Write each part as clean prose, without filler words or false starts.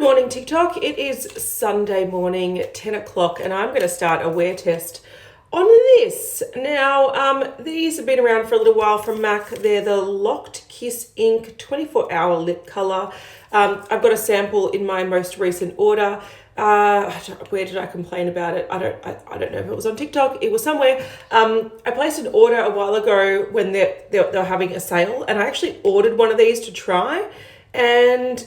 morning, TikTok. It is Sunday morning, 10 o'clock, and I'm going to start a wear test on this. Now, these have been around for a little while from MAC. They're the Locked Kiss Ink 24-hour lip color. I've got a sample in my most recent order. Where did I complain about it? I don't know if it was on TikTok. It was somewhere. I placed an order a while ago when they were having a sale, and I actually ordered one of these to try, and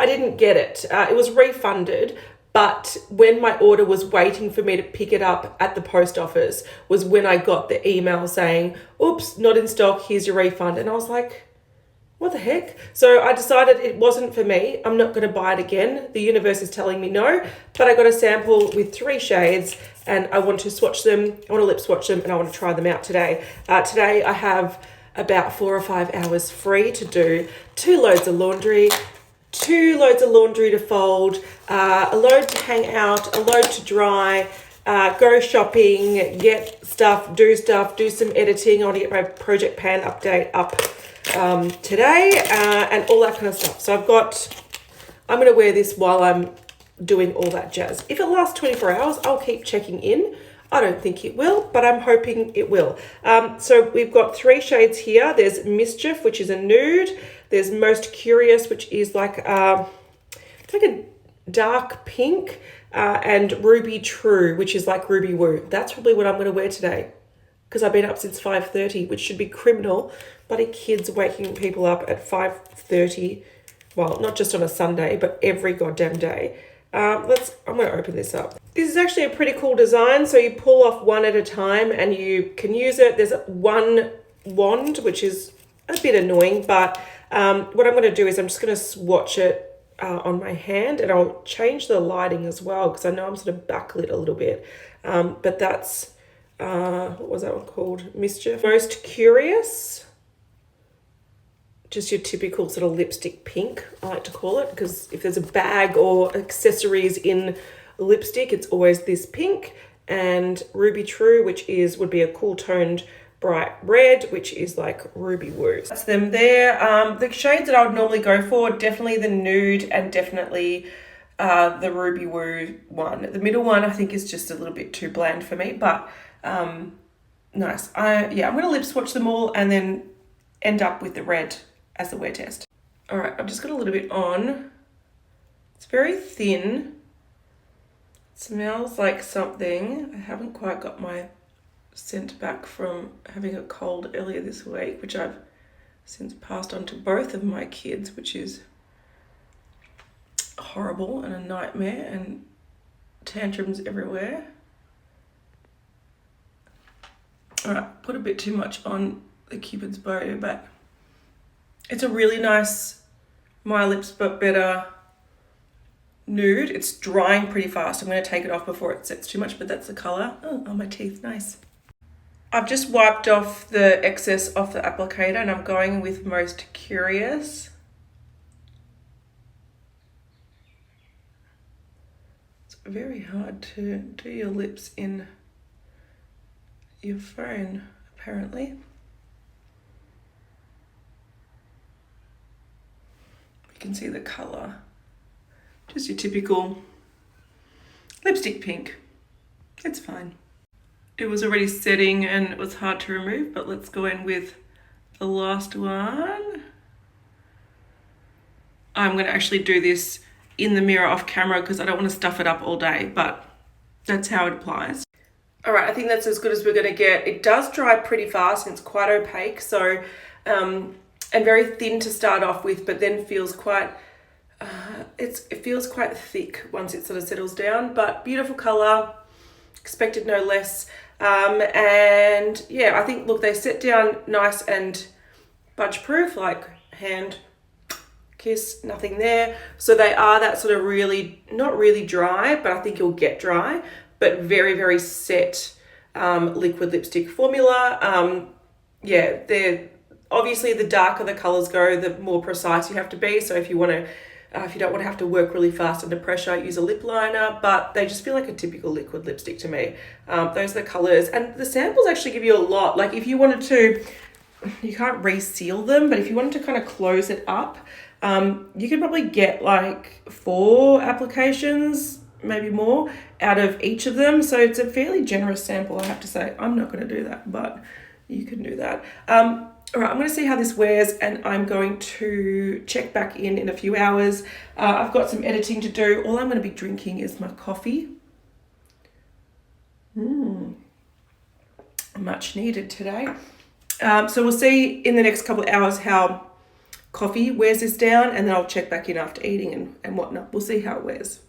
I didn't get it. It was refunded, but when my order was waiting for me to pick it up at the post office was when I got the email saying, oops, not in stock, here's your refund. And I was like, what the heck? So I decided it wasn't for me. I'm not going to buy it again. The universe is telling me no, but I got a sample with 3 shades and I want to swatch them. I want to lip swatch them and I want to try them out today. Today I have about 4 or 5 hours free to do 2 loads of laundry, 2 loads of laundry to fold, a load to hang out, a load to dry, go shopping, get stuff, do some editing. I want to get my Project Pan update up today, and all that kind of stuff. So I'm going to wear this while I'm doing all that jazz. If it lasts 24 hours, I'll keep checking in. I don't think it will, but I'm hoping it will. So we've got 3 shades here. There's Mischief, which is a nude. There's Most Curious, which is like it's like a dark pink, and Ruby True, which is like Ruby Woo. That's probably what I'm going to wear today because I've been up since 5:30, which should be criminal. Bloody kids waking people up at 5:30. Well, not just on a Sunday, but every goddamn day. I'm going to open this up. This is actually a pretty cool design. So you pull off one at a time and you can use it. There's one wand, which is a bit annoying, but what I'm going to do is I'm just going to swatch it on my hand, and I'll change the lighting as well because I know I'm sort of backlit a little bit. But that's, what was that one called? Mischief. Most Curious. Just your typical sort of lipstick pink, I like to call it, because if there's a bag or accessories in lipstick, it's always this pink. And Ruby True, which would be a cool toned bright red, which is like Ruby Woo. That's them there. The shades that I would normally go for, definitely the nude and definitely the Ruby Woo one. The middle one I think is just a little bit too bland for me, but nice. I'm going to lip swatch them all and then end up with the red as the wear test. All right, I've just got a little bit on. It's very thin. It smells like something. I haven't quite got my scent back from having a cold earlier this week, which I've since passed on to both of my kids, which is horrible and a nightmare and tantrums everywhere. All right, put a bit too much on the Cupid's bow, but it's a really nice My Lips But Better nude. It's drying pretty fast. I'm going to take it off before it sets too much, but that's the color. Oh, on my teeth, nice. I've just wiped off the excess off the applicator and I'm going with Most Curious. It's very hard to do your lips in your phone, apparently. You can see the color. Just your typical lipstick pink. It's fine. It was already setting and it was hard to remove, but let's go in with the last one. I'm going to actually do this in the mirror off camera because I don't want to stuff it up all day, but that's how it applies. All right, I think that's as good as we're going to get. It does dry pretty fast and it's quite opaque, so and very thin to start off with, but then feels quite it feels quite thick once it sort of settles down. But beautiful color, expected no less. And yeah, I think, look, they set down nice and budge proof, like hand kiss, nothing there. So they are that sort of really, not really dry, but I think you'll get dry, but very, very set liquid lipstick formula. Yeah, they're obviously the darker the colors go, the more precise you have to be. So if you want to, if you don't want to have to work really fast under pressure, use a lip liner, but they just feel like a typical liquid lipstick to me. Those are the colors, and the samples actually give you a lot. Like if you wanted to, you can't reseal them, but if you wanted to kind of close it up, You could probably get like 4 applications, maybe more, out of each of them. So it's a fairly generous sample, I have to say. I'm not going to do that, but you can do that. All right, I'm going to see how this wears, and I'm going to check back in a few hours. I've got some editing to do. All I'm going to be drinking is my coffee. Much needed today. So we'll see in the next couple of hours how coffee wears this down, and then I'll check back in after eating and whatnot. We'll see how it wears.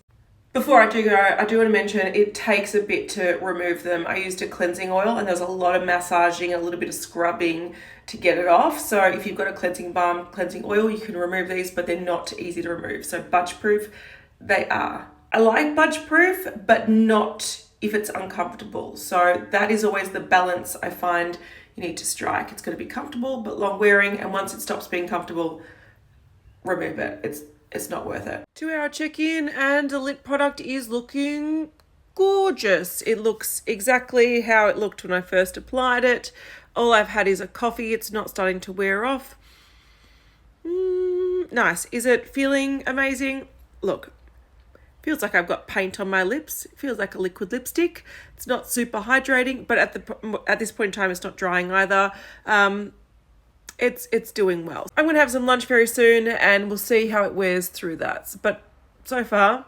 Before I do go, I do want to mention it takes a bit to remove them. I used a cleansing oil, and there's a lot of massaging, a little bit of scrubbing to get it off. So if you've got a cleansing balm, cleansing oil, you can remove these, but they're not easy to remove. So budge proof, they are. I like budge proof, but not if it's uncomfortable. So that is always the balance I find you need to strike. It's going to be comfortable, but long wearing. And once it stops being comfortable, remove it. It's not worth it. 2-hour check-in, and the lip product is looking gorgeous. It looks exactly how it looked when I first applied it. All I've had is a coffee. It's not starting to wear off. Nice. Is it feeling amazing? Look, feels like I've got paint on my lips. It feels like a liquid lipstick. It's not super hydrating, but at this point in time, it's not drying either. It's doing well. I'm going to have some lunch very soon, and we'll see how it wears through that. But so far,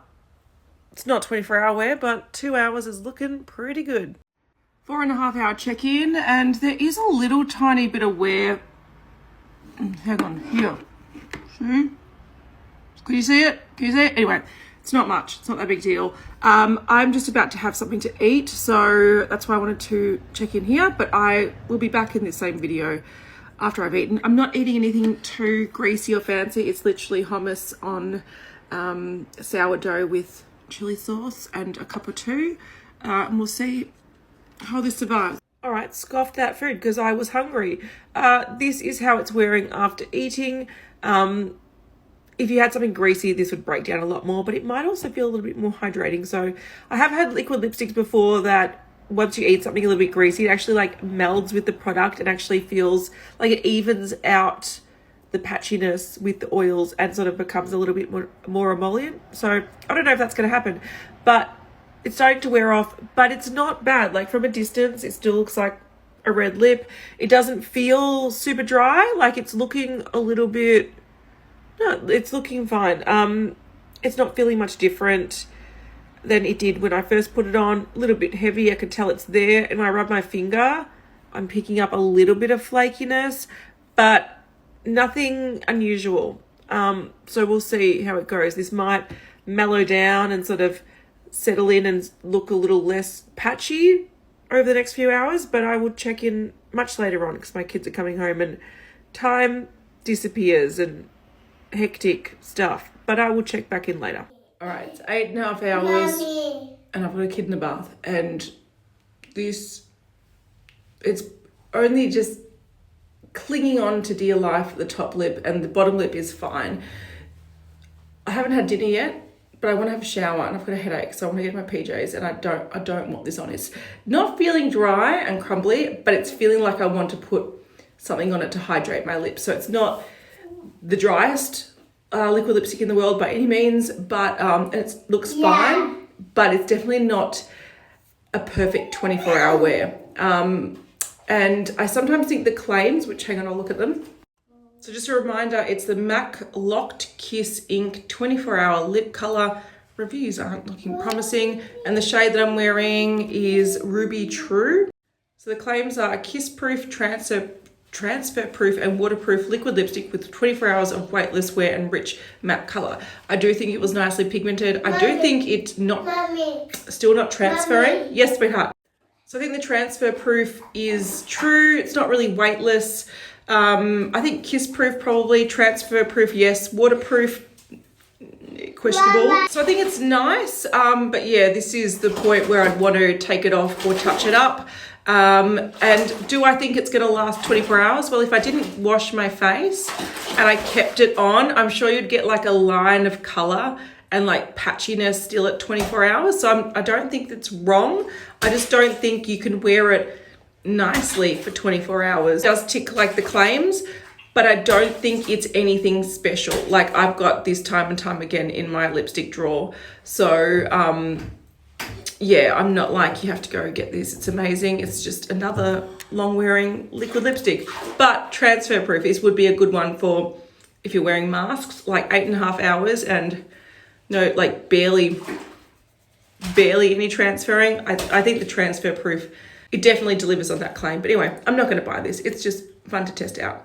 it's not 24-hour wear, but 2 hours is looking pretty good. 4.5-hour check-in, and there is a little tiny bit of wear. Hang on, here. See? Can you see it? Can you see it? Anyway, it's not much. It's not that big deal. I'm just about to have something to eat, so that's why I wanted to check in here, but I will be back in the same video after I've eaten. I'm not eating anything too greasy or fancy. It's literally hummus on sourdough with chili sauce and a cup or two. And we'll see how this survives. All right, scoffed that food because I was hungry. This is how it's wearing after eating. If you had something greasy, this would break down a lot more, but it might also feel a little bit more hydrating. So I have had liquid lipsticks before that once you eat something a little bit greasy, it actually like melds with the product and actually feels like it evens out the patchiness with the oils and sort of becomes a little bit more emollient. So I don't know if that's going to happen, but it's starting to wear off, but it's not bad. Like from a distance, it still looks like a red lip. It doesn't feel super dry. Like it's looking a little bit, no, it's looking fine. It's not feeling much different than it did when I first put it on. A little bit heavy, I can tell it's there. And when I rub my finger, I'm picking up a little bit of flakiness, but nothing unusual. So we'll see how it goes. This might mellow down and sort of settle in and look a little less patchy over the next few hours, but I will check in much later on because my kids are coming home and time disappears and hectic stuff, but I will check back in later. All right, it's 8.5 hours. Mommy. And I've got a kid in the bath, and it's only just clinging on to dear life at the top lip, and the bottom lip is fine. I haven't had dinner yet, but I want to have a shower, and I've got a headache, so I want to get my PJs, and I don't want this on. It's not feeling dry and crumbly, but it's feeling like I want to put something on it to hydrate my lips. So it's not the driest liquid lipstick in the world by any means, but it looks fine, but it's definitely not a perfect 24-hour wear. And I sometimes think the claims, which hang on, I'll look at them. So just a reminder, it's the MAC Locked Kiss Ink 24-hour lip color. Reviews aren't looking promising. And the shade that I'm wearing is Ruby True. So the claims are a kiss-proof, transfer-proof and waterproof liquid lipstick with 24 hours of weightless wear and rich matte color. I do think it was nicely pigmented. I do think it's still not transferring. Mommy. Yes, sweetheart. So I think the transfer proof is true. It's not really weightless. I think kiss proof probably, transfer proof yes, waterproof questionable. Mama. So I think it's nice, but yeah, this is the point where I'd want to take it off or touch it up. And do I think it's going to last 24 hours? Well, if I didn't wash my face and I kept it on, I'm sure you'd get like a line of color and like patchiness still at 24 hours. So I don't think that's wrong. I just don't think you can wear it nicely for 24 hours. It does tick like the claims. but I don't think it's anything special. Like, I've got this time and time again in my lipstick drawer. So, yeah, I'm not like, you have to go get this. It's amazing. It's just another long-wearing liquid lipstick. But transfer proof. This would be a good one for if you're wearing masks, like 8.5 hours and no, like barely any transferring. I think the transfer proof, it definitely delivers on that claim. But anyway, I'm not going to buy this. It's just fun to test out.